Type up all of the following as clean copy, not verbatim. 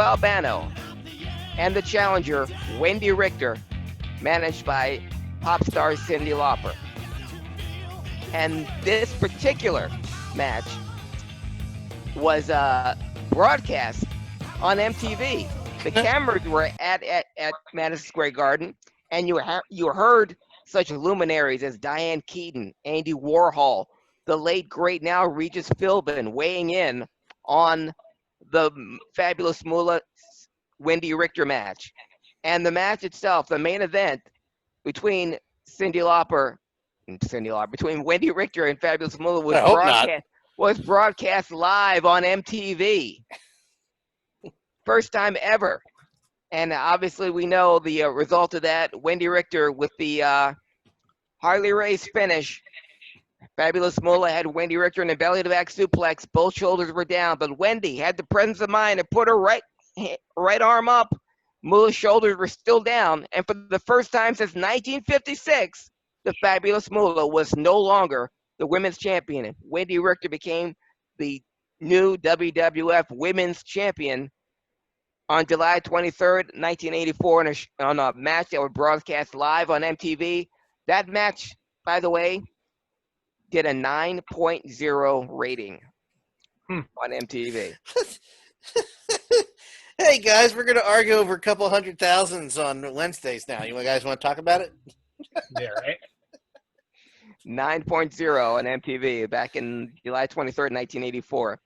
Albano and the challenger, Wendy Richter, managed by pop star Cyndi Lauper. And this particular match was broadcast on MTV. The cameras were at Madison Square Garden, and you heard such luminaries as Diane Keaton, Andy Warhol, the late great now Regis Philbin weighing in on the Fabulous Moolah Wendy Richter match. And the match itself, the main event between between Wendy Richter and Fabulous Moolah was broadcast live on MTV. First time ever. And obviously we know the result of that. Wendy Richter with the Harley Race finish. Fabulous Moolah had Wendy Richter in a belly-to-back suplex. Both shoulders were down, but Wendy had the presence of mind to put her right arm up. Moolah's shoulders were still down, and for the first time since 1956, the Fabulous Moolah was no longer the women's champion. Wendy Richter became the new WWF Women's Champion on July 23rd, 1984, on a match that was broadcast live on MTV. That match, by the way, did a 9.0 rating on MTV. Hey guys, we're gonna argue over a couple 100,000s on Wednesdays now. You guys want to talk about it? Yeah, right. 9.0 on MTV back in July 23rd, 1984.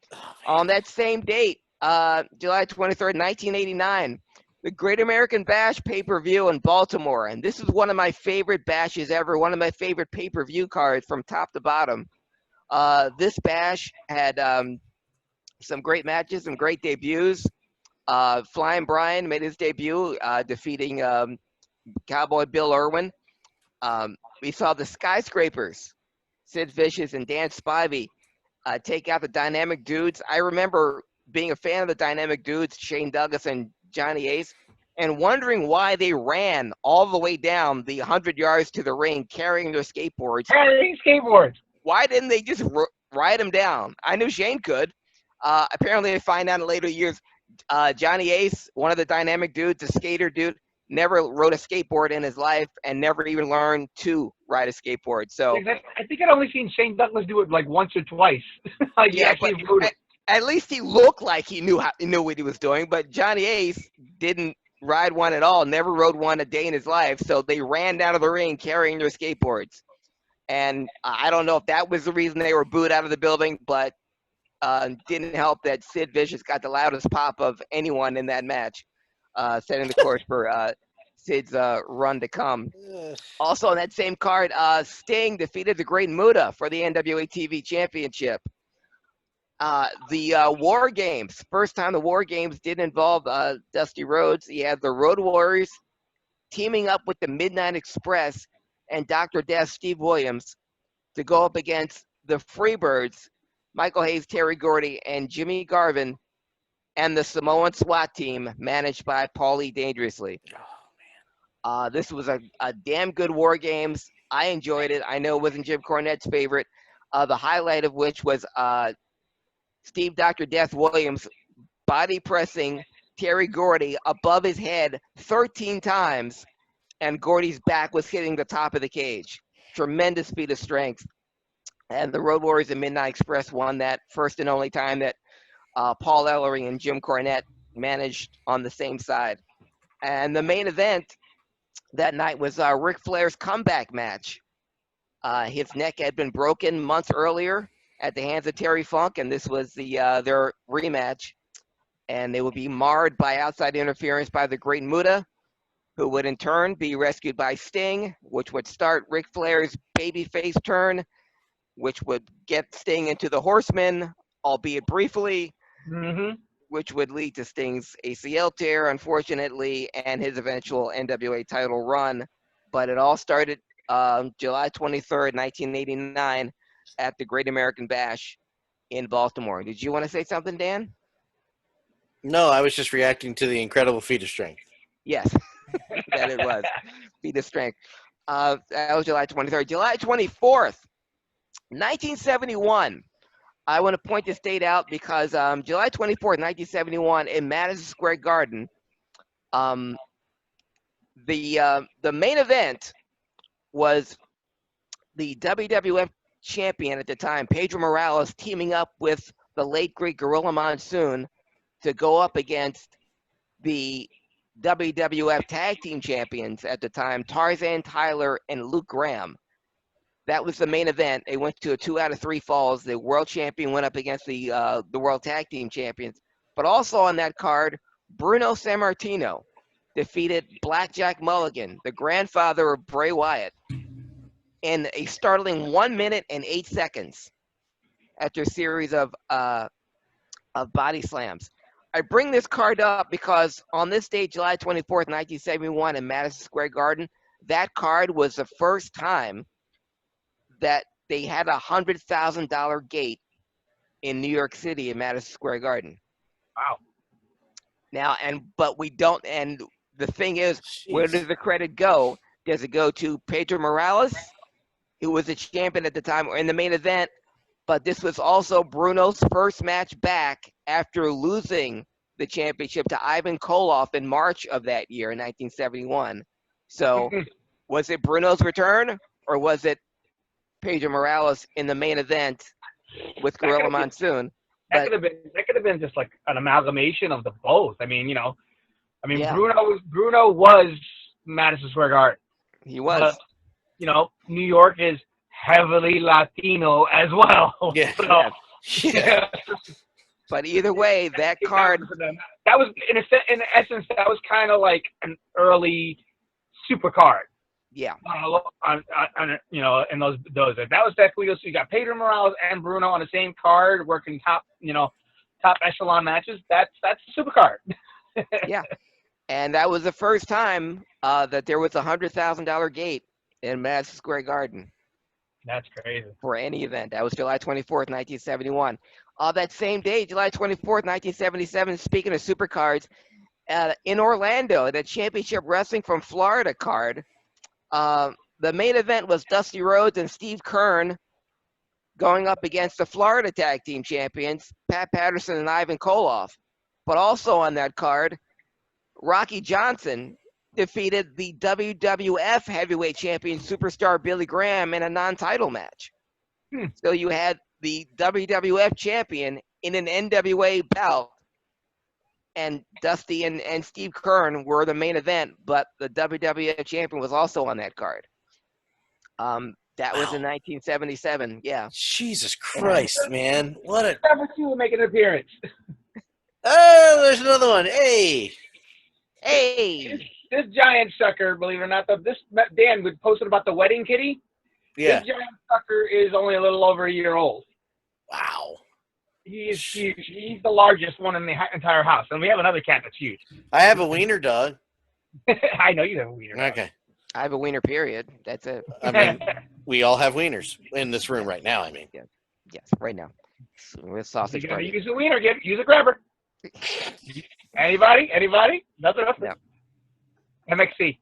On that same date, July 23rd, 1989, the Great American Bash pay-per-view in Baltimore. And this is one of my favorite bashes ever, one of my favorite pay-per-view cards from top to bottom. This bash had some great matches, some great debuts. Flying Brian made his debut, defeating Cowboy Bill Irwin. We saw the Skyscrapers, Sid Vicious and Dan Spivey, take out the Dynamic Dudes. I remember being a fan of the Dynamic Dudes, Shane Douglas and Johnny Ace, and wondering why they ran all the way down the 100 yards to the ring carrying their skateboards. Carrying skateboards. Why didn't they just ride them down? I knew Shane could. Apparently, I find out in later years, Johnny Ace, one of the Dynamic Dudes, a skater dude, never rode a skateboard in his life and never even learned to ride a skateboard. So I think I'd only seen Shane Douglas do it like once or twice. Like yeah, actually rode it. At least he looked like he knew what he was doing. But Johnny Ace didn't ride one at all, never rode one a day in his life. So they ran down to the ring carrying their skateboards. And I don't know if that was the reason they were booed out of the building, but didn't help that Sid Vicious got the loudest pop of anyone in that match, setting the course for Sid's run to come. Also on that same card, Sting defeated the Great Muta for the NWA TV Championship. The War Games, first time the War Games did involve Dusty Rhodes. He had the Road Warriors teaming up with the Midnight Express and Dr. Death Steve Williams to go up against the Freebirds, Michael Hayes, Terry Gordy, and Jimmy Garvin, and the Samoan SWAT team managed by Paulie Dangerously. Oh, man. This was a damn good War Games. I enjoyed it. I know it wasn't Jim Cornette's favorite, the highlight of which was Steve Dr. Death Williams body pressing Terry Gordy above his head 13 times, and Gordy's back was hitting the top of the cage. Tremendous feat of strength. And the Road Warriors and Midnight Express won that first and only time that Paul Ellery and Jim Cornette managed on the same side. And the main event that night was Ric Flair's comeback match. His neck had been broken months earlier at the hands of Terry Funk, and this was their rematch. And they would be marred by outside interference by the Great Muta, who would in turn be rescued by Sting, which would start Ric Flair's babyface turn, which would get Sting into the Horsemen, albeit briefly, which would lead to Sting's ACL tear, unfortunately, and his eventual NWA title run. But it all started July 23rd, 1989, at the Great American Bash in Baltimore. Did you want to say something, Dan? No, I was just reacting to the incredible feat of strength. Yes, that it was. Feat of strength. That was July 23rd. July 24th, 1971. I want to point this date out because July 24th, 1971, in Madison Square Garden, um, the main event was the WWF champion at the time, Pedro Morales, teaming up with the late great Gorilla Monsoon to go up against the WWF Tag Team Champions at the time, Tarzan Tyler and Luke Graham. That was the main event. They went to a 2 out of 3 falls. The world champion went up against the World Tag Team Champions. But also on that card, Bruno Sammartino defeated Blackjack Mulligan, the grandfather of Bray Wyatt, in a startling 1 minute and 8 seconds after a series of body slams. I bring this card up because on this date, July 24th, 1971, in Madison Square Garden, that card was the first time that they had a $100,000 gate in New York City in Madison Square Garden. Wow. Now, but we don't, and the thing is, where does the credit go? Does it go to Pedro Morales, who was a champion at the time or in the main event? But this was also Bruno's first match back after losing the championship to Ivan Koloff in March of that year, in 1971. So was it Bruno's return, or was it Pedro Morales in the main event with Gorilla Monsoon? That could have been just like an amalgamation of the both. I mean, Yeah. Bruno was Madison Square Garden. He was. But, New York is heavily Latino as well. Yeah. So, Yeah. But either way, that card. That was in essence that was kind of like an early super card. Yeah. In those that was definitely so you got Pedro Morales and Bruno on the same card working top echelon matches. That's a super card. Yeah. And that was the first time that there was a $100,000 gate in Madison Square Garden. That's crazy. For any event. That was July 24th, 1971. That same day, July 24th, 1977, speaking of supercards, in Orlando, the Championship Wrestling from Florida card, the main event was Dusty Rhodes and Steve Kern going up against the Florida Tag Team Champions, Pat Patterson and Ivan Koloff. But also on that card, Rocky Johnson defeated the WWF Heavyweight Champion Superstar Billy Graham in a non-title match. So you had the WWF Champion in an NWA bout, and Dusty and Steve Kern were the main event, but the WWF Champion was also on that card. That was in 1977. Yeah. Jesus Christ, man! What a Number 2 will make an appearance. oh, there's another one. Hey. This giant sucker, believe it or not, this Dan would posted about the wedding kitty. Yeah. This giant sucker is only a little over a year old. Wow. He is huge. He's the largest one in the entire house, and we have another cat that's huge. I have a wiener dog. I know you have a wiener. Okay. I have a wiener, period. That's it. I mean, we all have wieners in this room right now. I mean, Yes, right now. With sausage You gotta party. use a wiener. Use a grabber. Anybody? Nothing else? No. MXC.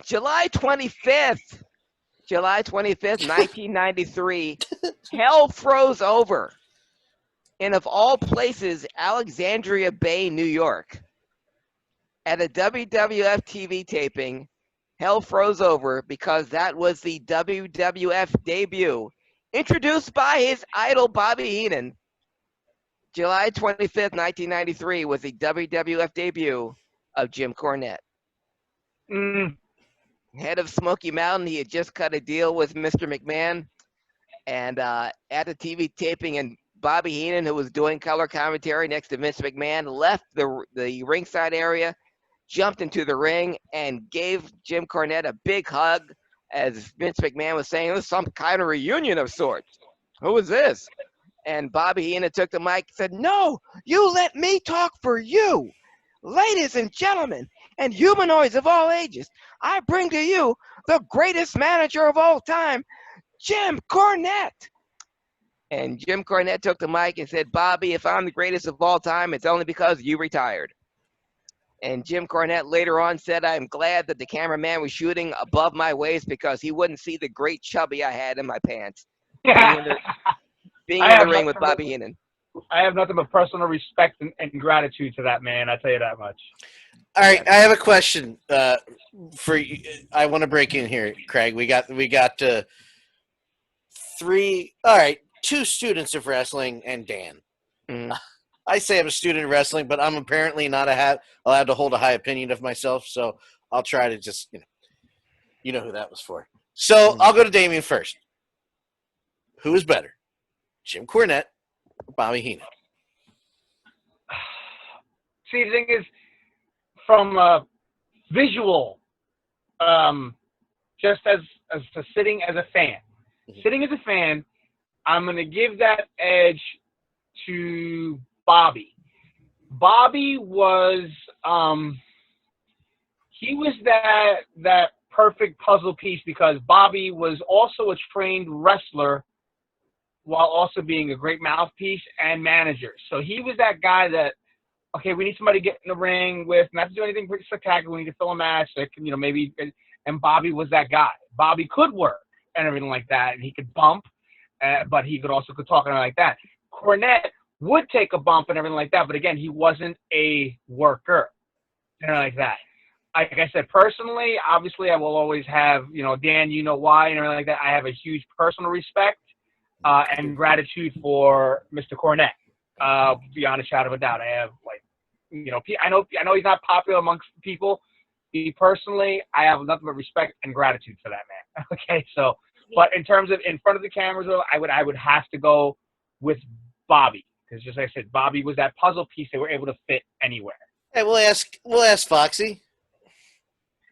July 25th, 1993, hell froze over in, of all places, Alexandria Bay, New York. At a WWF TV taping, hell froze over because that was the WWF debut, introduced by his idol Bobby Heenan. July 25th, 1993 was the WWF debut of Jim Cornette. Head of Smoky Mountain, he had just cut a deal with Mr. McMahon, and at the TV taping, and Bobby Heenan, who was doing color commentary next to Vince McMahon, left the ringside area, jumped into the ring, and gave Jim Cornette a big hug as Vince McMahon was saying, it was some kind of reunion of sorts. Who is this? And Bobby Heenan took the mic and said, no, you let me talk for you. Ladies and gentlemen, and humanoids of all ages, I bring to you the greatest manager of all time, Jim Cornette. And Jim Cornette took the mic and said, Bobby, if I'm the greatest of all time, it's only because you retired. And Jim Cornette later on said, "I'm glad that the cameraman was shooting above my waist because he wouldn't see the great chubby I had in my pants." Being in the ring with Bobby Heenan. I have nothing but personal respect and gratitude to that man. I tell you that much. All right, I have a question for you. I want to break in here, Craig. We got three. All right, two students of wrestling and Dan. Mm. I say I'm a student of wrestling, but I'm apparently not allowed to hold a high opinion of myself. So I'll try to just you know who that was for. So I'll go to Damien first. Who is better, Jim Cornette or Bobby Heenan? See, the thing is, from visual, just as sitting as a fan, I'm going to give that edge to Bobby. Bobby was he was that perfect puzzle piece because Bobby was also a trained wrestler while also being a great mouthpiece and manager. So he was that guy that, okay, we need somebody to get in the ring with, not to do anything pretty spectacular. We need to fill a match that can, maybe. And Bobby was that guy. Bobby could work and everything like that, and he could bump, but he could also talk and everything like that. Cornette would take a bump and everything like that, but again, he wasn't a worker and everything like that. Like I said, personally, obviously, I will always have, Dan, you know why, and everything like that. I have a huge personal respect and gratitude for Mr. Cornette. Beyond a shadow of a doubt. I have, I know he's not popular amongst people. Me personally, I have nothing but respect and gratitude for that man. Okay, so, but in terms of in front of the cameras, I would have to go with Bobby because, just like I said, Bobby was that puzzle piece they were able to fit anywhere. Hey, we'll ask Foxy.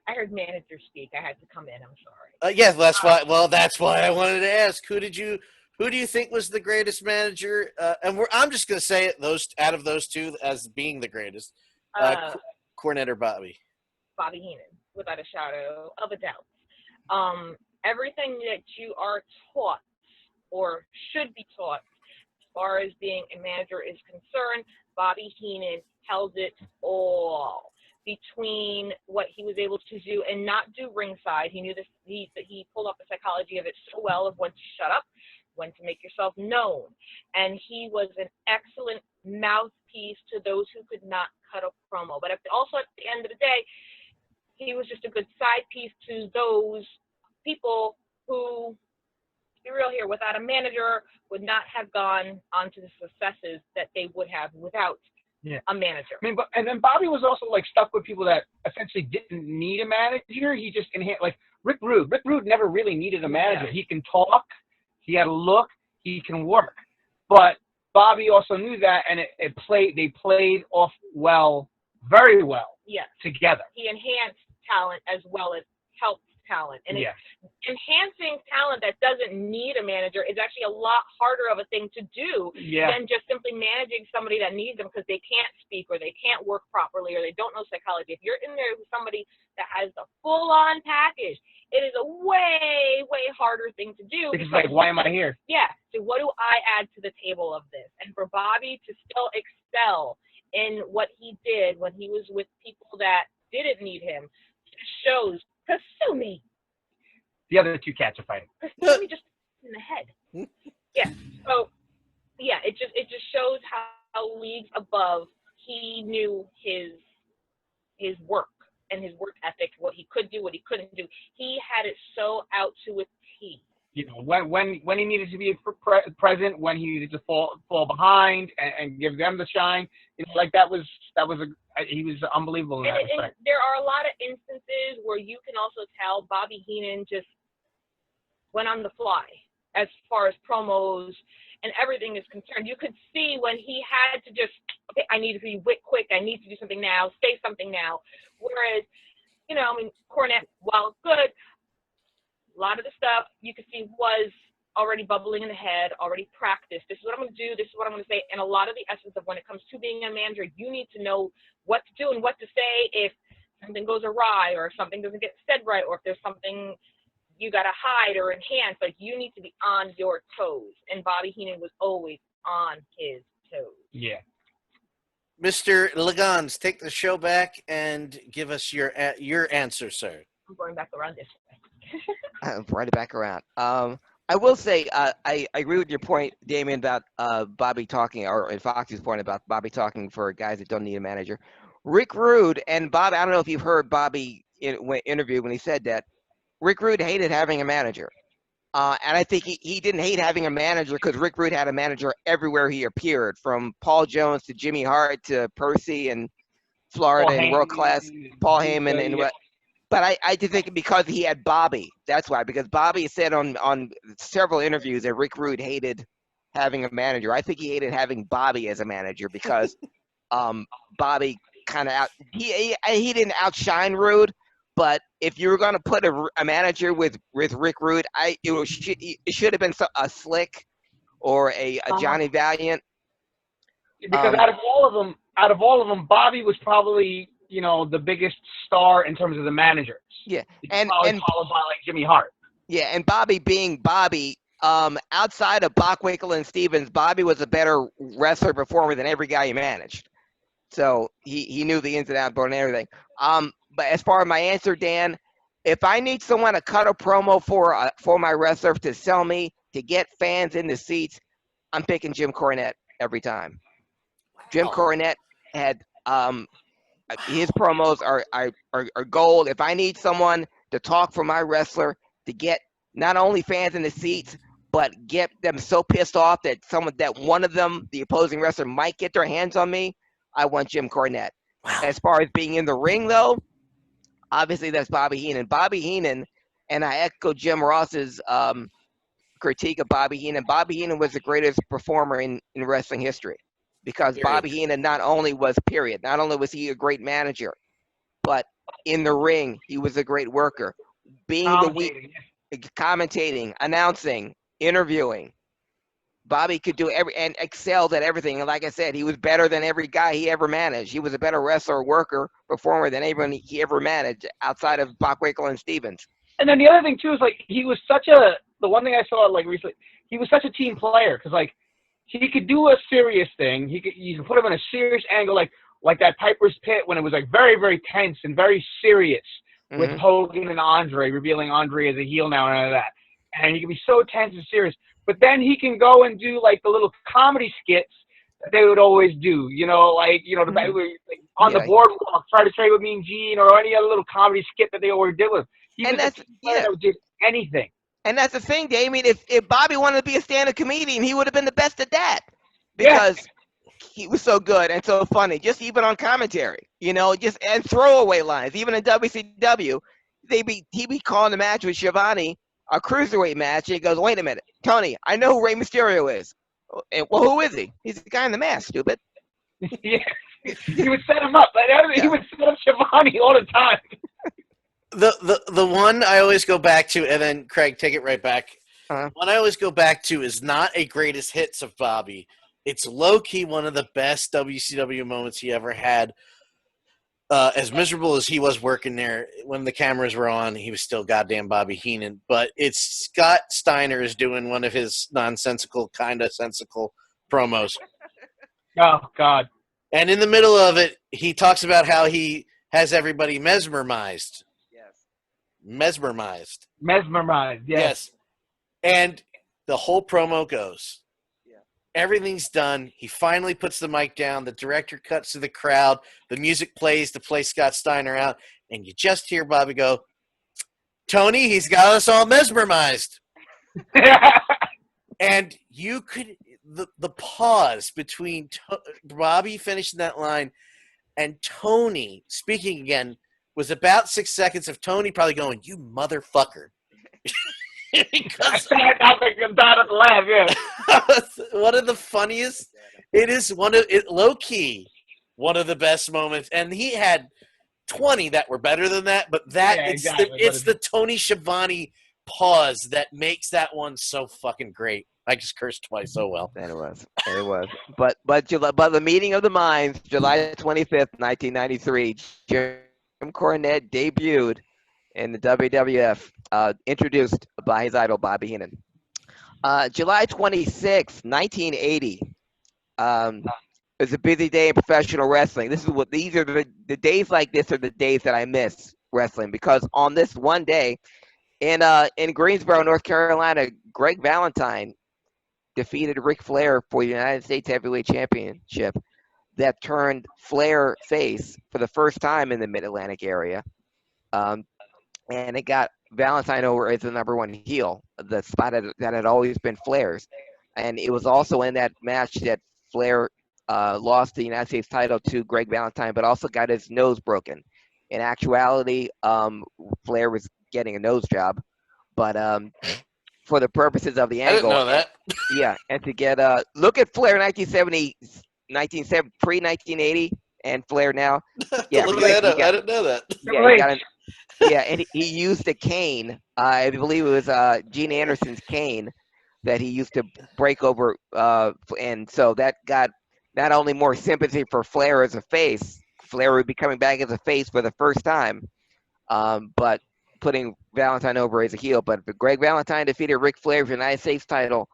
I heard manager speak. I had to come in. I'm sorry. Yeah, that's why. Well, that's why I wanted to ask. Who do you think was the greatest manager? I'm just going to say it. Out of those two, as being the greatest, Cornette or Bobby? Bobby Heenan, without a shadow of a doubt. Everything that you are taught or should be taught as far as being a manager is concerned, Bobby Heenan held it all. Between what he was able to do and not do ringside, he knew this. He pulled up the psychology of it so well of when to shut up, when to make yourself known, and he was an excellent mouthpiece to those who could not cut a promo. But also at the end of the day, he was just a good side piece to those people who, to be real here, without a manager, would not have gone on to the successes that they would have without a manager. I mean, and then Bobby was also stuck with people that essentially didn't need a manager. He just Rick Rude. Rick Rude never really needed a manager. He can talk, he had a look, he can work. But Bobby also knew that, and they played off well, very well, together. He enhanced talent as well as helped talent. And enhancing talent that doesn't need a manager is actually a lot harder of a thing to do than just simply managing somebody that needs them because they can't speak or they can't work properly or they don't know psychology. If you're in there with somebody that has the full-on package, it is a way, way harder thing to do. Because why am I here? Yeah. So what do I add to the table of this? And for Bobby to still excel in what he did when he was with people that didn't need him shows Kasumi. The other two cats are fighting. Kasumi just in the head. So it just shows how leagues above he knew his work and his work ethic, what he could do, what he couldn't do. He had it so out to a T. When he needed to be present, when he needed to fall behind and give them the shine, he was unbelievable in that respect. And there are a lot of instances where you can also tell Bobby Heenan just went on the fly as far as promos and everything is concerned. You could see when he had to just, okay, I need to be quick, I need to do something now, say something now. Whereas, Cornette, while good, a lot of the stuff you could see was already bubbling in the head, already practiced. This is what I'm going to do. This is what I'm going to say. And a lot of the essence of when it comes to being a manager, you need to know what to do and what to say if something goes awry or something doesn't get said right or if there's something you got to hide or enhance. You need to be on your toes. And Bobby Heenan was always on his toes. Yeah. Mr. Legans, take the show back and give us your answer, sir. I'm going back around this way. Right back around. I will say I agree with your point, Damien, about Bobby talking, and Foxy's point about Bobby talking for guys that don't need a manager. Rick Rude and Bobby, I don't know if you've heard Bobby interview when he said that. Rick Rude hated having a manager. And I think he didn't hate having a manager because Rick Rude had a manager everywhere he appeared, from Paul Jones to Jimmy Hart to Percy and Florida and world class Paul Heyman and what. But I did think because he had Bobby, that's why. Because Bobby said on several interviews that Rick Rude hated having a manager. I think he hated having Bobby as a manager because Bobby kind of he didn't outshine Rude. But if you were going to put a manager with Rick Rude, it should have been a Slick or a Johnny Valiant. Because out of all of them, Bobby was probably the biggest star in terms of the managers. Yeah, and followed by like Jimmy Hart. Yeah, and Bobby being Bobby, outside of Bockwinkel and Stevens, Bobby was a better wrestler performer than every guy he managed. So he knew the ins and outs and everything. But as far as my answer, Dan, if I need someone to cut a promo for my wrestler to sell me, to get fans in the seats, I'm picking Jim Cornette every time. Jim Cornette had his promos are gold. If I need someone to talk for my wrestler to get not only fans in the seats, but get them so pissed off that one of them, the opposing wrestler, might get their hands on me, I want Jim Cornette. Wow. As far as being in the ring, though, obviously that's Bobby Heenan. Bobby Heenan, and I echo Jim Ross's critique of Bobby Heenan. Bobby Heenan was the greatest performer in wrestling history because Bobby Heenan not only was he a great manager, but in the ring, he was a great worker. Being commentating, announcing, interviewing. Bobby could do and excelled at everything. And like I said, he was better than every guy he ever managed. He was a better wrestler, worker, performer than anyone he ever managed outside of Bockwinkel and Stevens. And then the other thing too is like he was the one thing I saw like recently, he was such a team player because like he could do a serious thing. You could put him in a serious angle like that Piper's Pit when it was like very, very tense and very serious with Hogan and Andre, revealing Andre as a heel now and all that. And he can be so tense and serious. But then he can go and do like the little comedy skits that they would always do, on the boardwalk, try to trade with Mean Gene, or any other little comedy skit that they always did with. He did anything. And that's the thing, Damien. If Bobby wanted to be a stand-up comedian, he would have been the best at that because he was so good and so funny. Just even on commentary, and throwaway lines. Even in WCW, he'd be calling the match with Schiavone, a cruiserweight match, and he goes, "Wait a minute, Tony, I know who Rey Mysterio is." And, well, who is he? He's the guy in the mask, stupid. Yeah, he would set him up. He would set up Schiavone all the time. The one I always go back to, and then Craig, take it right back. One I always go back to is not a greatest hits of Bobby. It's low-key one of the best WCW moments he ever had. As miserable as he was working there, when the cameras were on, he was still goddamn Bobby Heenan. But it's Scott Steiner is doing one of his nonsensical, kind of sensical promos. Oh, God. And in the middle of it, he talks about how he has everybody mesmerized. Mesmerized, yes. And the whole promo goes. Everything's done. He finally puts the mic down. The director cuts to the crowd. The music plays to play Scott Steiner out. And you just hear Bobby go, "Tony, he's got us all mesmerized." And you could, the pause between Bobby finishing that line and Tony speaking again was about 6 seconds of Tony probably going, "You motherfucker." Because I died at the laugh, yeah. One of the funniest. It is low key one of the best moments, and he had 20 that were better than that. But it's the Tony Schiavone pause that makes that one so fucking great. I just cursed twice. Oh well. It was. But the meeting of the minds, July 25th, 1993. Jim Cornette debuted in the WWF, introduced by his idol, Bobby Heenan. July 26, 1980, It was a busy day in professional wrestling. These are the days like this are the days that I miss wrestling, because on this one day in Greensboro, North Carolina, Greg Valentine defeated Ric Flair for the United States Heavyweight Championship. That turned Flair face for the first time in the Mid-Atlantic area. Um, and it got Valentine over as the number one heel, the spot that had always been Flair's. And it was also in that match that Flair lost the United States title to Greg Valentine, but also got his nose broken. In actuality, Flair was getting a nose job, but for the purposes of the I didn't angle, know that. yeah, and to get look at Flair 1970, pre 1980, and Flair now. Yeah, Look you that up. got, I didn't know that. yeah, he got an, yeah, and he used a cane. I believe it was Gene Anderson's cane that he used to break over, and so that got not only more sympathy for Flair as a face. Flair would be coming back as a face for the first time, but putting Valentine over as a heel. But Greg Valentine defeated Ric Flair for the United States title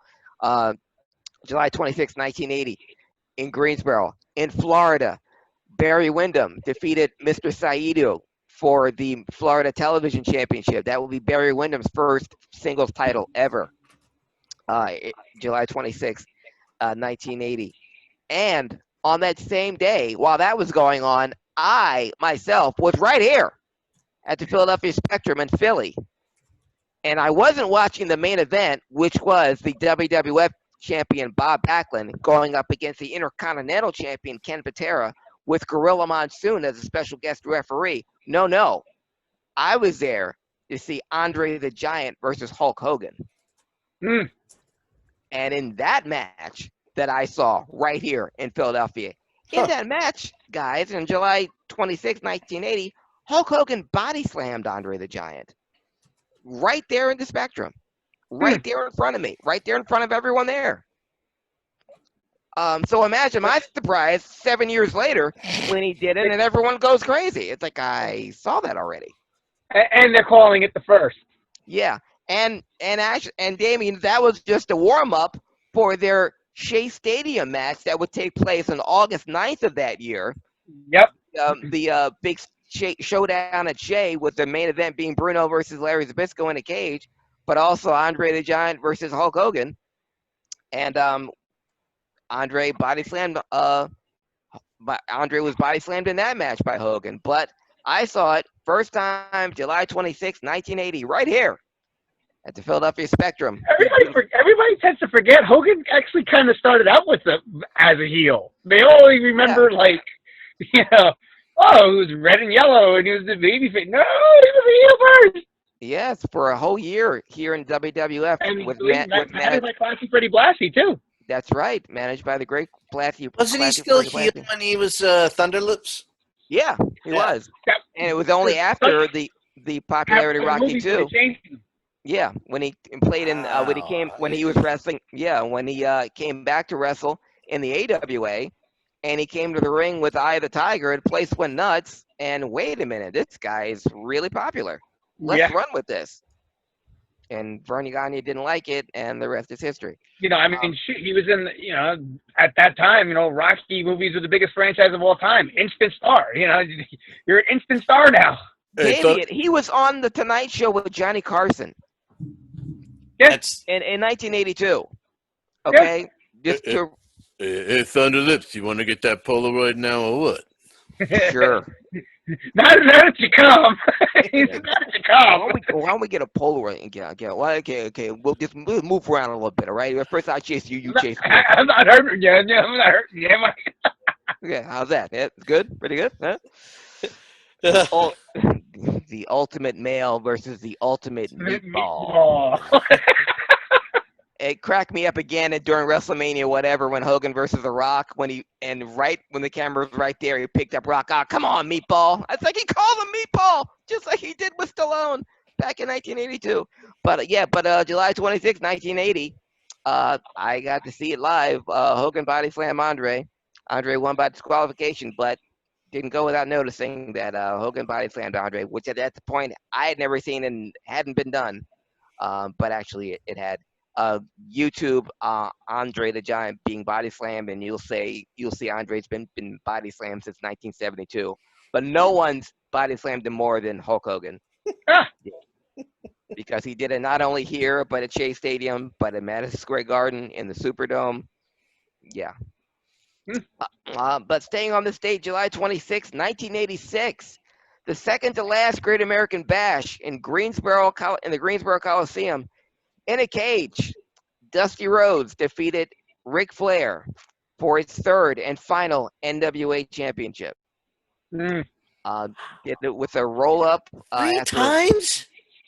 July 26, 1980, in Greensboro. In Florida, Barry Windham defeated Mr. Saito for the Florida Television Championship. That will be Barry Windham's first singles title ever, July 26, 1980. And on that same day, while that was going on, I myself was right here at the Philadelphia Spectrum in Philly. And I wasn't watching the main event, which was the WWF champion Bob Backlund going up against the Intercontinental champion Ken Patera with Gorilla Monsoon as a special guest referee. No. I was there to see Andre the Giant versus Hulk Hogan. Mm. And in that match that I saw right here in Philadelphia, in that match, guys, on July 26, 1980, Hulk Hogan body slammed Andre the Giant. Right there in the Spectrum. Right there in front of me. Right there in front of everyone there. So imagine my surprise 7 years later when he did it and everyone goes crazy. It's like, I saw that already. And they're calling it the first. Yeah. And Damien, that was just a warm-up for their Shea Stadium match that would take place on August 9th of that year. Yep. The big showdown at Shea, with the main event being Bruno versus Larry Zbyszko in a cage, but also Andre the Giant versus Hulk Hogan. And Andre body slammed. Andre was body slammed in that match by Hogan. But I saw it first time, July 26, 1980, right here at the Philadelphia Spectrum. Everybody tends to forget Hogan actually kind of started out with as a heel. They only remember oh, it was red and yellow, and he was the babyface. No, he was a heel first. Yes, for a whole year here in WWF. And managed by Classy Freddie Blassie, too. That's right, managed by the great Blassie. Wasn't he still heel when he was Thunderlips? Yeah, he was. And it was only after the popularity of Rocky II. Yeah, when he played in when he was wrestling. Yeah, when he came back to wrestle in the AWA, and he came to the ring with Eye of the Tiger, and the place went nuts. And wait a minute, this guy is really popular. Let's run with this. And Verne Gagne didn't like it, and the rest is history. He was in, at that time, Rocky movies were the biggest franchise of all time. Instant star. You're an instant star now. David, he was on The Tonight Show with Johnny Carson. Yes. In 1982. Okay? Just to... Hey, Thunder Lips, you want to get that Polaroid now or what? Sure. Not that you come. Not to come. Why don't we get a Polaroid and get well, okay. We'll move around a little bit, all right? First I chase you chase me. I'm not hurting you. I'm not hurting you. Okay, how's that? Yeah, good? Pretty good? Huh? The ultimate male versus the ultimate meatball. It cracked me up again during WrestleMania, whatever, when Hogan versus The Rock, when the camera was right there, he picked up Rock. Ah, come on, meatball. It's like he called him meatball, just like he did with Stallone back in 1982. But July 26, 1980, I got to see it live. Hogan body slam Andre. Andre won by disqualification, but didn't go without noticing that Hogan body slammed Andre, which at that point I had never seen and hadn't been done. But actually it had. YouTube Andre the Giant being body slammed, and you'll see Andre's been body slammed since 1972, but no one's body slammed him more than Hulk Hogan. Ah, Because he did it not only here, but at Shea Stadium, but at Madison Square Garden, in the Superdome. Yeah. But staying on this date, July 26, 1986, the second to last Great American Bash in the Greensboro Coliseum, in a cage, Dusty Rhodes defeated Ric Flair for his third and final NWA championship. mm. Did it with a roll-up. Three times?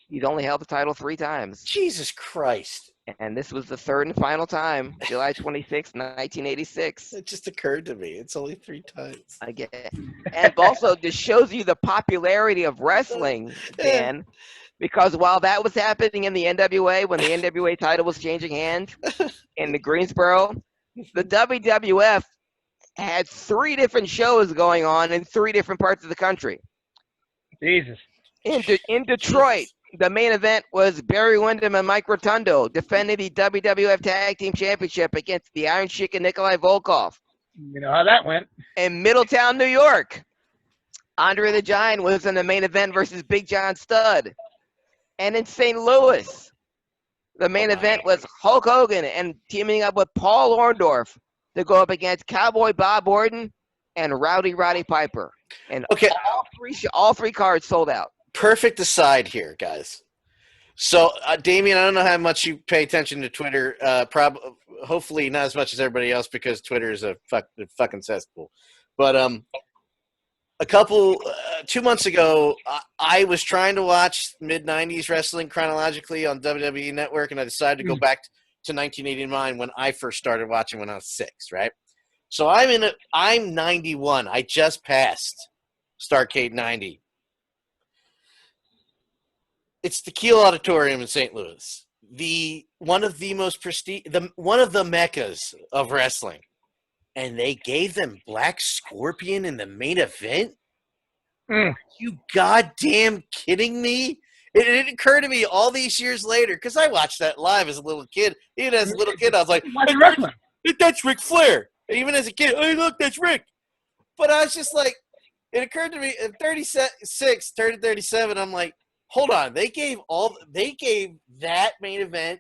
He's only held the title 3 times. Jesus Christ. And this was the third and final time, July 26, 1986. It just occurred to me. It's only 3 times. I get it. And also, this shows you the popularity of wrestling, Dan, because while that was happening in the NWA, when the NWA title was changing hands in the Greensboro, the WWF had 3 different shows going on in 3 different parts of the country. Jesus. In Detroit, the main event was Barry Windham and Mike Rotundo defending the WWF Tag Team Championship against the Iron Sheik and Nikolai Volkov. You know how that went. In Middletown, New York, Andre the Giant was in the main event versus Big John Studd. And in St. Louis, the main event was Hulk Hogan and teaming up with Paul Orndorff to go up against Cowboy Bob Orton and Rowdy Roddy Piper. And all 3 cards sold out. Perfect aside here, guys. So, Damien, I don't know how much you pay attention to Twitter. Hopefully not as much as everybody else, because Twitter is a fucking cesspool. But 2 months ago, I was trying to watch mid-'90s wrestling chronologically on WWE Network, and I decided to go back to 1989 when I first started watching when I was 6, right? So I'm 91. I just passed Starrcade 90. It's the Kiel Auditorium in St. Louis, one of the most one of the meccas of wrestling, and they gave them Black Scorpion in the main event. Are you goddamn kidding me? It occurred to me all these years later, because I watched that live as a little kid. Even as a little kid, I was like, hey, that's Ric Flair. And even as a kid, hey, look, that's Rick. But I was just like, it occurred to me at 36, turning 37, I'm like, hold on, they gave that main event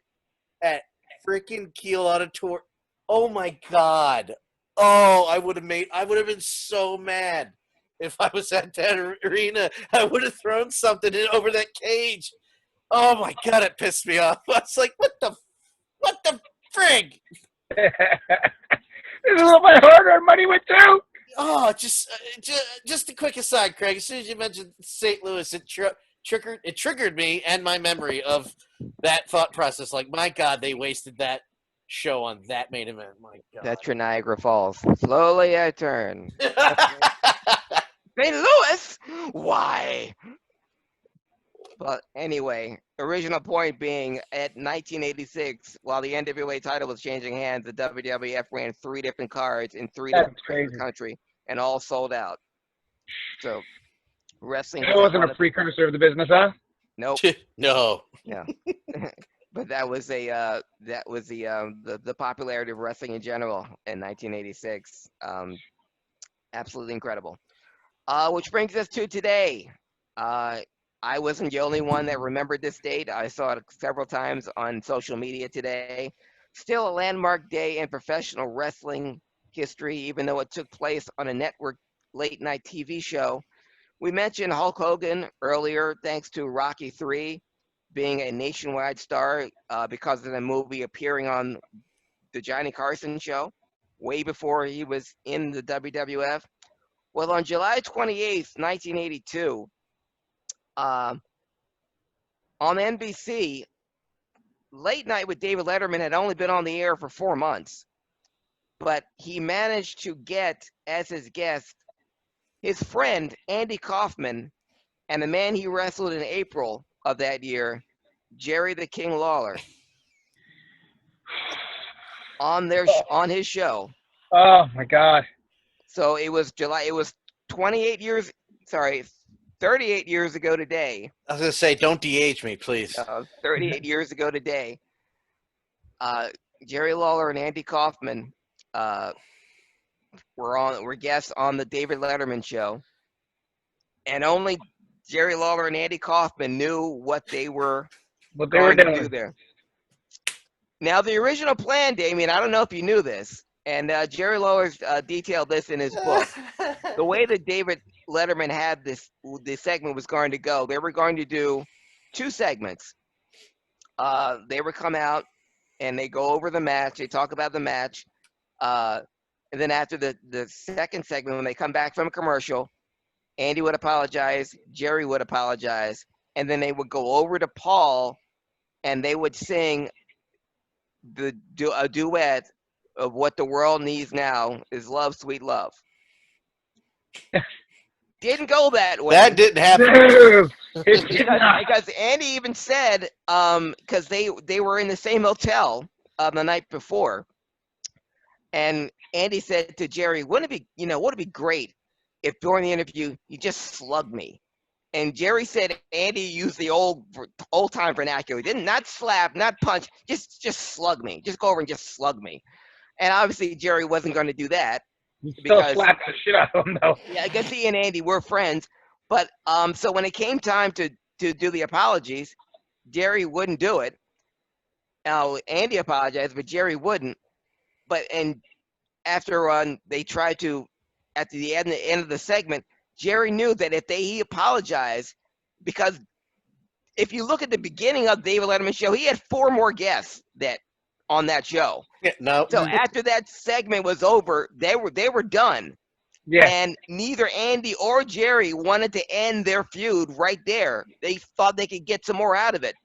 at freaking Kiel Auditorium. Oh my God. Oh, I would have been so mad if I was at that arena. I would have thrown something over that cage. Oh my God, it pissed me off. I was like, what the frig? This is where my hard-earned money went to. Oh, just a quick aside, Craig. As soon as you mentioned St. Louis, it triggered me and my memory of that thought process. Like, my God, they wasted that show on that main event. My God. That's your Niagara Falls. Slowly I turn. St. Louis? Why? But anyway, original point being, at 1986, while the NWA title was changing hands, the WWF ran 3 different cards in 3 different parts of the country, and all sold out. So, wrestling. It wasn't a precursor of the business, huh? Nope. No. Yeah. But that was the popularity of wrestling in general in 1986. Absolutely incredible. Which brings us to today. I wasn't the only one that remembered this date. I saw it several times on social media today. Still a landmark day in professional wrestling history, even though it took place on a network late-night TV show. We mentioned Hulk Hogan earlier, thanks to Rocky III being a nationwide star because of the movie appearing on the Johnny Carson show way before he was in the WWF. Well, on July 28th, 1982, on NBC, Late Night with David Letterman had only been on the air for 4 months, but he managed to get as his guest his friend Andy Kaufman and the man he wrestled in April of that year, Jerry the King Lawler, on his show. Oh my God! So it was 38 years ago today. I was going to say, don't de-age me, please. 38 years ago today. Jerry Lawler and Andy Kaufman were guests on the David Letterman show, and only Jerry Lawler and Andy Kaufman knew what they were What they were going to do doing. there. Now, the original plan, Damien, I don't know if you knew this, and Jerry Lawler's detailed this in his book. The way that David Letterman had this segment was going to go, they were going to do 2 segments. They would come out and they go over the match. They talk about the match. And then after the second segment, when they come back from a commercial, Andy would apologize, Jerry would apologize, and then they would go over to Paul and they would sing a duet of What the World Needs Now is Love, Sweet Love. Didn't go that way. That didn't happen. No, it did not. Because Andy even said, because they were in the same hotel the night before, and Andy said to Jerry, wouldn't it be great if during the interview you just slugged me? And Jerry said Andy used the old time vernacular. He didn't, not slap, not punch, just slug me. Just go over and just slug me. And obviously Jerry wasn't going to do that. You still Because- slapped the shit out of him, though. Yeah, I guess he and Andy were friends. But so when it came time to do the apologies, Jerry wouldn't do it. Now Andy apologized, but Jerry wouldn't. And after they tried to, at the end of the segment, Jerry knew that if he apologized, because if you look at the beginning of David Letterman's show, he had 4 more guests on that show. Yeah, no. So after that segment was over, they were done. Yeah. And neither Andy or Jerry wanted to end their feud right there. They thought they could get some more out of it.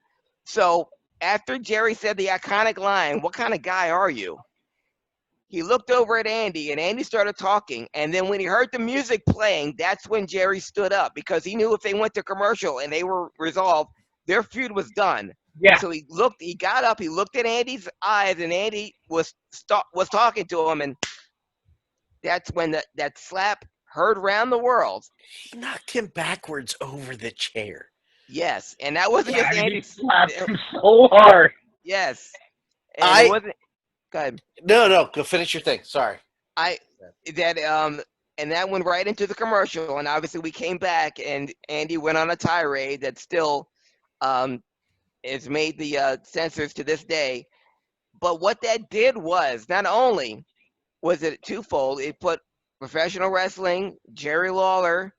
So after Jerry said the iconic line, "What kind of guy are you?" he looked over at Andy, and Andy started talking. And then when he heard the music playing, that's when Jerry stood up, because he knew if they went to commercial and they were resolved, their feud was done. Yeah. So he got up, he looked at Andy's eyes, and Andy was talking to him, and that's when that slap heard around the world. He knocked him backwards over the chair. Yes, and that wasn't Yeah, just I mean, he Andy. slapped him so hard. Yes, and it wasn't. Go ahead. No, go finish your thing. Sorry. And that went right into the commercial, and obviously we came back, and Andy went on a tirade that still has made the censors to this day. But what that did was, not only was it twofold, it put professional wrestling, Jerry Lawler,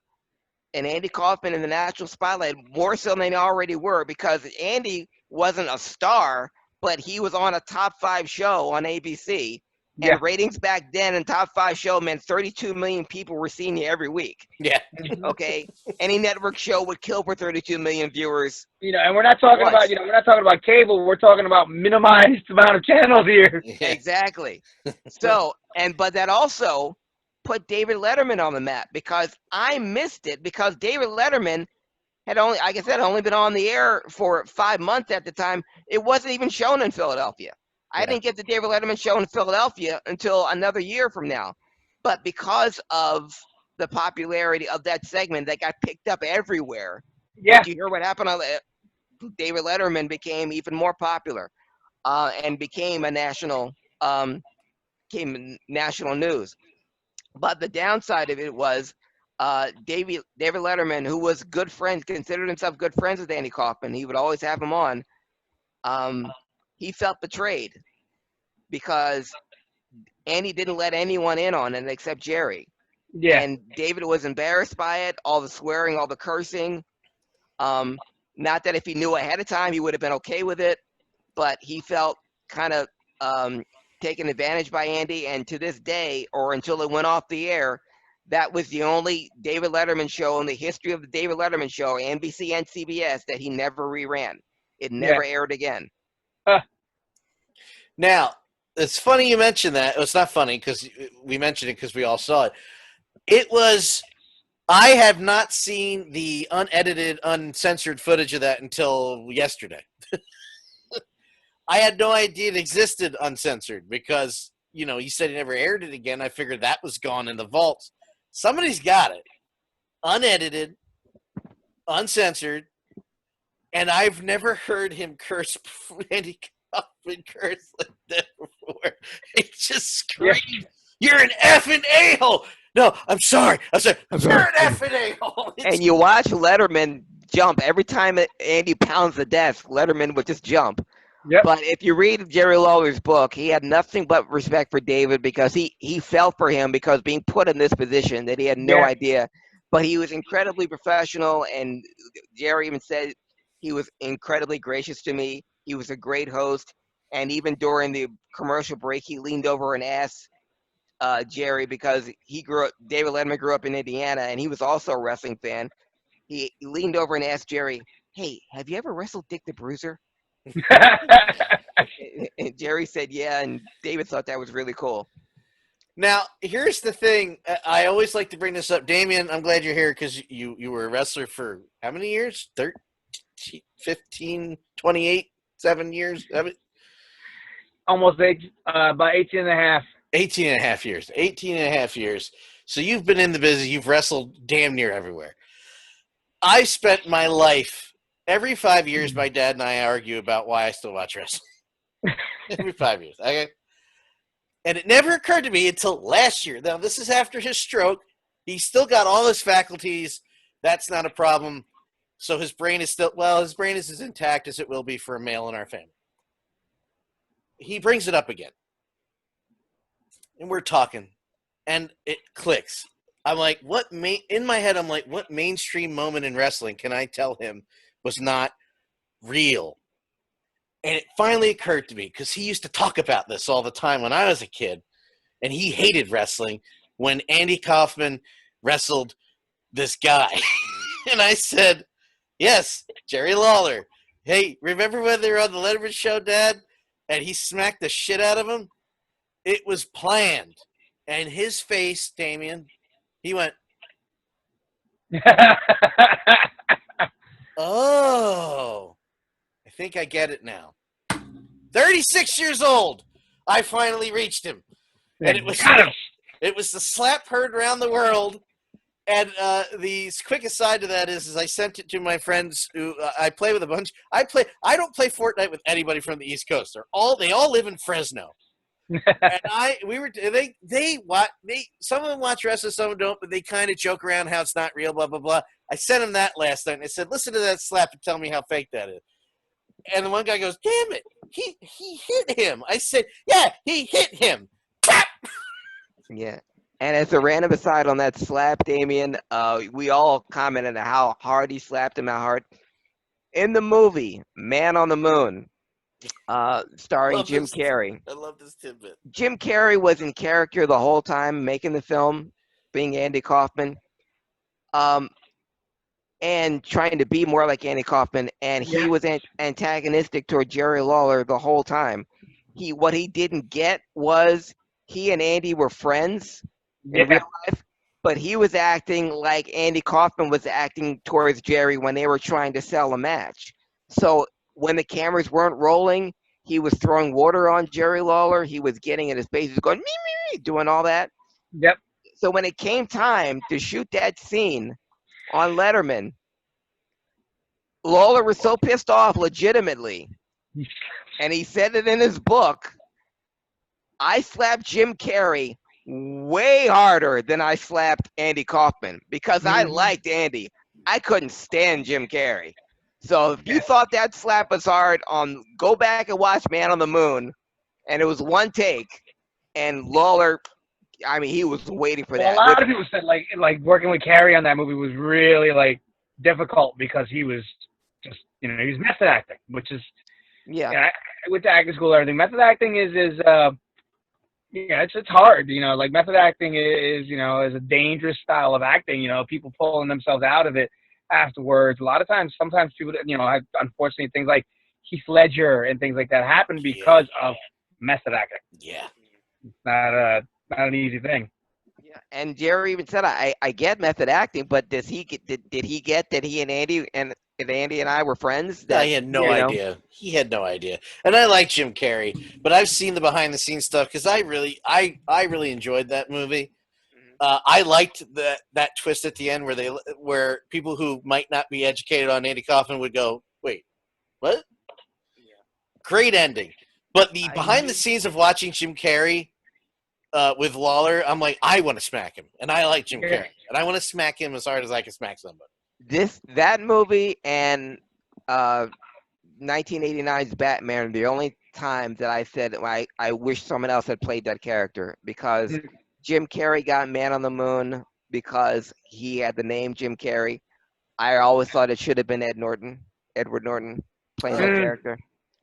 and Andy Kaufman in the national spotlight more so than they already were, because Andy wasn't a star, but he was on a top 5 show on ABC. Yeah. And ratings back then in top 5 show meant 32 million people were seeing you every week. Yeah. Okay, any network show would kill for 32 million viewers. And we're not talking What? about, we're not talking about cable. We're talking about minimized amount of channels here. Yeah. Exactly. So, but that also put David Letterman on the map, because I missed it, because David Letterman had only, like I said, only been on the air for 5 months at the time. It wasn't even shown in Philadelphia. I didn't get the David Letterman show in Philadelphia until another year from now. But because of the popularity of that segment that got picked up everywhere, Yeah. you hear what happened on David Letterman became even more popular, and became national news. But the downside of it was David Letterman, who was good friends, considered himself good friends with Andy Kaufman. He would always have him on. He felt betrayed because Andy didn't let anyone in on it except Jerry. Yeah. And David was embarrassed by it, all the swearing, all the cursing. Not that if he knew ahead of time, he would have been okay with it, but he felt kind of taken advantage by Andy. And to this day, or until it went off the air, that was the only David Letterman show in the history of the David Letterman show, NBC and CBS, that he never reran. It never aired again. Now, it's funny you mentioned that. It's not funny because we mentioned it because we all saw it. It was – I have not seen the unedited, uncensored footage of that until yesterday. I had no idea it existed uncensored because, he said he never aired it again. I figured that was gone in the vaults. Somebody's got it. Unedited, uncensored, and I've never heard him curse Andy Kaufman cursed like that before. He just screamed, "You're an effing a-hole!" No, I'm sorry. I said, "You're an effing a-hole." And you watch Letterman jump every time Andy pounds the desk. Letterman would just jump. Yep. But if you read Jerry Lawler's book, he had nothing but respect for David because he felt for him because being put in this position that he had no idea. But he was incredibly professional, and Jerry even said he was incredibly gracious to me. He was a great host, and even during the commercial break, he leaned over and asked Jerry because David Letterman grew up in Indiana, and he was also a wrestling fan. He leaned over and asked Jerry, "Hey, have you ever wrestled Dick the Bruiser?" And Jerry said, "Yeah," and David thought that was really cool. Now, here's the thing. I always like to bring this up. Damien, I'm glad you're here because you were a wrestler for how many years? 13, 15, 28, 7 years? Almost about 18 and a half. 18 and a half years. 18 and a half years. So you've been in the business. You've wrestled damn near everywhere. I spent my life, every 5 years, my dad and I argue about why I still watch wrestling. Every 5 years. Okay? And it never occurred to me until last year. Now, this is after his stroke. He's still got all his faculties. That's not a problem. So his brain is his brain is as intact as it will be for a male in our family. He brings it up again. And we're talking. And it clicks. I'm like, in my head, I'm like, what mainstream moment in wrestling can I tell him was not real? And it finally occurred to me, because he used to talk about this all the time when I was a kid, and he hated wrestling when Andy Kaufman wrestled this guy. And I said, yes, Jerry Lawler. Hey, remember when they were on the Letterman show, Dad? And he smacked the shit out of him? It was planned. And his face, Damien, he went, oh, I think I get it now. 36 years old, I finally reached him. And it was the slap heard around the world. And the quick aside to that is I sent it to my friends who I play with a bunch. I don't play Fortnite with anybody from the East Coast. They all live in Fresno. And some of them watch wrestling, some of them don't, but they kind of joke around how it's not real, blah blah blah. I sent him that last night, and I said, "Listen to that slap and tell me how fake that is." And the one guy goes, "Damn it, he hit him." I said, "Yeah, he hit him." Yeah. And as a random aside on that slap, Damien, we all commented on how hard he slapped him, how hard. In the movie Man on the Moon, starring Jim Carrey. I love this tidbit. Jim Carrey was in character the whole time making the film, being Andy Kaufman, and trying to be more like Andy Kaufman. And he was antagonistic toward Jerry Lawler the whole time. What he didn't get was he and Andy were friends in real life, but he was acting like Andy Kaufman was acting towards Jerry when they were trying to sell a match. So when the cameras weren't rolling, he was throwing water on Jerry Lawler. He was getting in his face. He was going, me, doing all that. Yep. So when it came time to shoot that scene on Letterman, Lawler was so pissed off legitimately, and he said it in his book, I slapped Jim Carrey way harder than I slapped Andy Kaufman because I liked Andy. I couldn't stand Jim Carrey. So if you thought that slap was hard, go back and watch Man on the Moon, and it was one take, and Lawler, I mean, he was waiting for that. A lot of people said like working with Carrey on that movie was really like difficult because he was just he was method acting, which is I went to acting school and everything. Method acting is it's hard, like method acting is is a dangerous style of acting, people pulling themselves out of it afterwards. A lot of times, sometimes people, unfortunately things like Heath Ledger and things like that happen because of method acting. Yeah. It's not an easy thing. Yeah. And Jerry even said, I get method acting, but did he get that he and Andy and I were friends? He had no idea. He had no idea. And I like Jim Carrey, but I've seen the behind the scenes stuff because I really enjoyed that movie. I liked that twist at the end where people who might not be educated on Andy Kaufman would go, wait, what? Yeah. great ending. But the behind the scenes of watching Jim Carrey with Lawler, I'm like, I want to smack him, and I like Jim Carrey, and I want to smack him as hard as I can smack somebody. That movie and 1989's Batman are the only time that I said I wish someone else had played that character, because Jim Carrey got Man on the Moon because he had the name Jim Carrey. I always thought it should have been Edward Norton playing that character.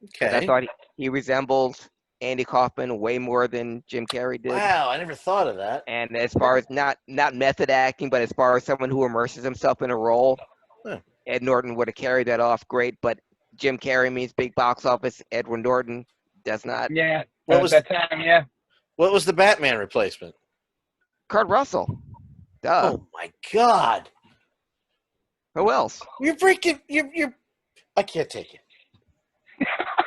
Okay. I thought he resembled Andy Kaufman way more than Jim Carrey did. Wow, I never thought of that. And as far as not method acting, but as far as someone who immerses himself in a role, Ed Norton would have carried that off great. But Jim Carrey means big box office. Edward Norton does not. Yeah. What was that time? Yeah. What was the Batman replacement? Kurt Russell. Duh. Oh my God. Who else? You're breaking. You're. I can't take it.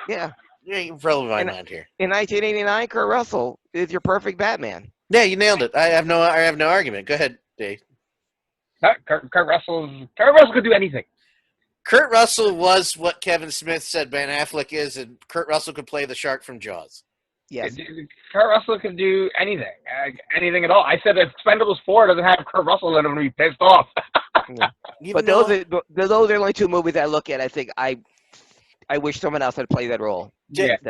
Yeah. You're blowing my mind here. In 1989, Kurt Russell is your perfect Batman. Yeah, you nailed it. I have no argument. Go ahead, Dave. Kurt Russell could do anything. Kurt Russell was what Kevin Smith said Ben Affleck is, and Kurt Russell could play the shark from Jaws. Yes. Kurt Russell could do anything. Anything at all. I said if Expendables 4 doesn't have Kurt Russell in it, I'm going to be pissed off. But those are the only two movies I look at. I think I wish someone else had played that role.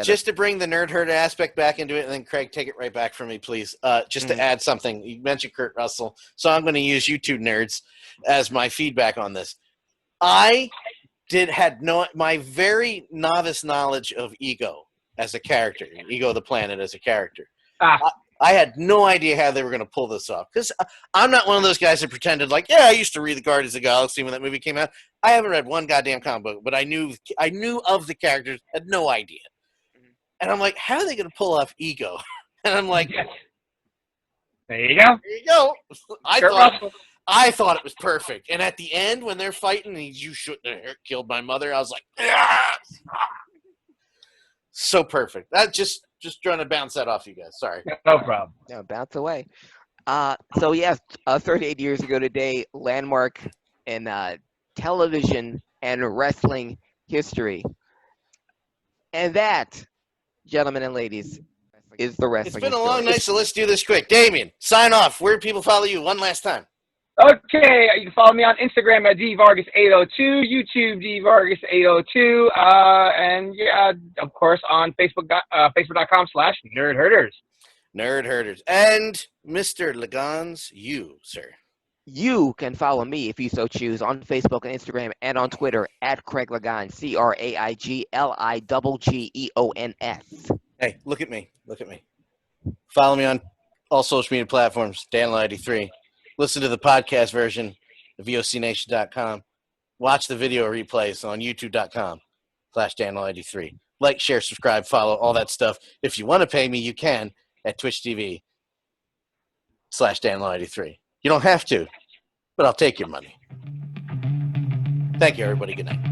Just to bring the nerd herd aspect back into it, and then Craig, take it right back from me, please. Just to add something, you mentioned Kurt Russell, so I'm going to use you two nerds as my feedback on this. I had my very novice knowledge of Ego as a character, Ego the Planet as a character. I had no idea how they were going to pull this off, because I'm not one of those guys that pretended like, yeah, I used to read the Guardians of the Galaxy when that movie came out. I haven't read one goddamn comic book, but I knew of the characters, had no idea. And I'm like, how are they going to pull off Ego? And I'm like, there you go. There you go. I thought it was perfect. And at the end, when they're fighting, and you shouldn't have killed my mother, I was like, yes! So perfect. That just trying to bounce that off you guys. Sorry. No problem. No, bounce away. So yes, 38 years ago today, landmark in television and wrestling history. And that, gentlemen and ladies, is the wrestling. It's been a long night, so let's do this quick. Damien, sign off. Where do people follow you one last time? Okay, you can follow me on Instagram at dvargas802, YouTube dvargas802, and yeah, of course on Facebook, facebook.com/nerdherders. Nerdherders. And Mr. Legans, you, sir. You can follow me, if you so choose, on Facebook and Instagram and on Twitter at Craig Legans, CraigLigGeons. Hey, look at me. Look at me. Follow me on all social media platforms, DanLo83. Listen to the podcast version of VOCNation.com. Watch the video replays on YouTube.com/DanLo83. Like, share, subscribe, follow, all that stuff. If you want to pay me, you can at Twitch TV/DanLo83. You don't have to, but I'll take your money. Thank you, everybody. Good night.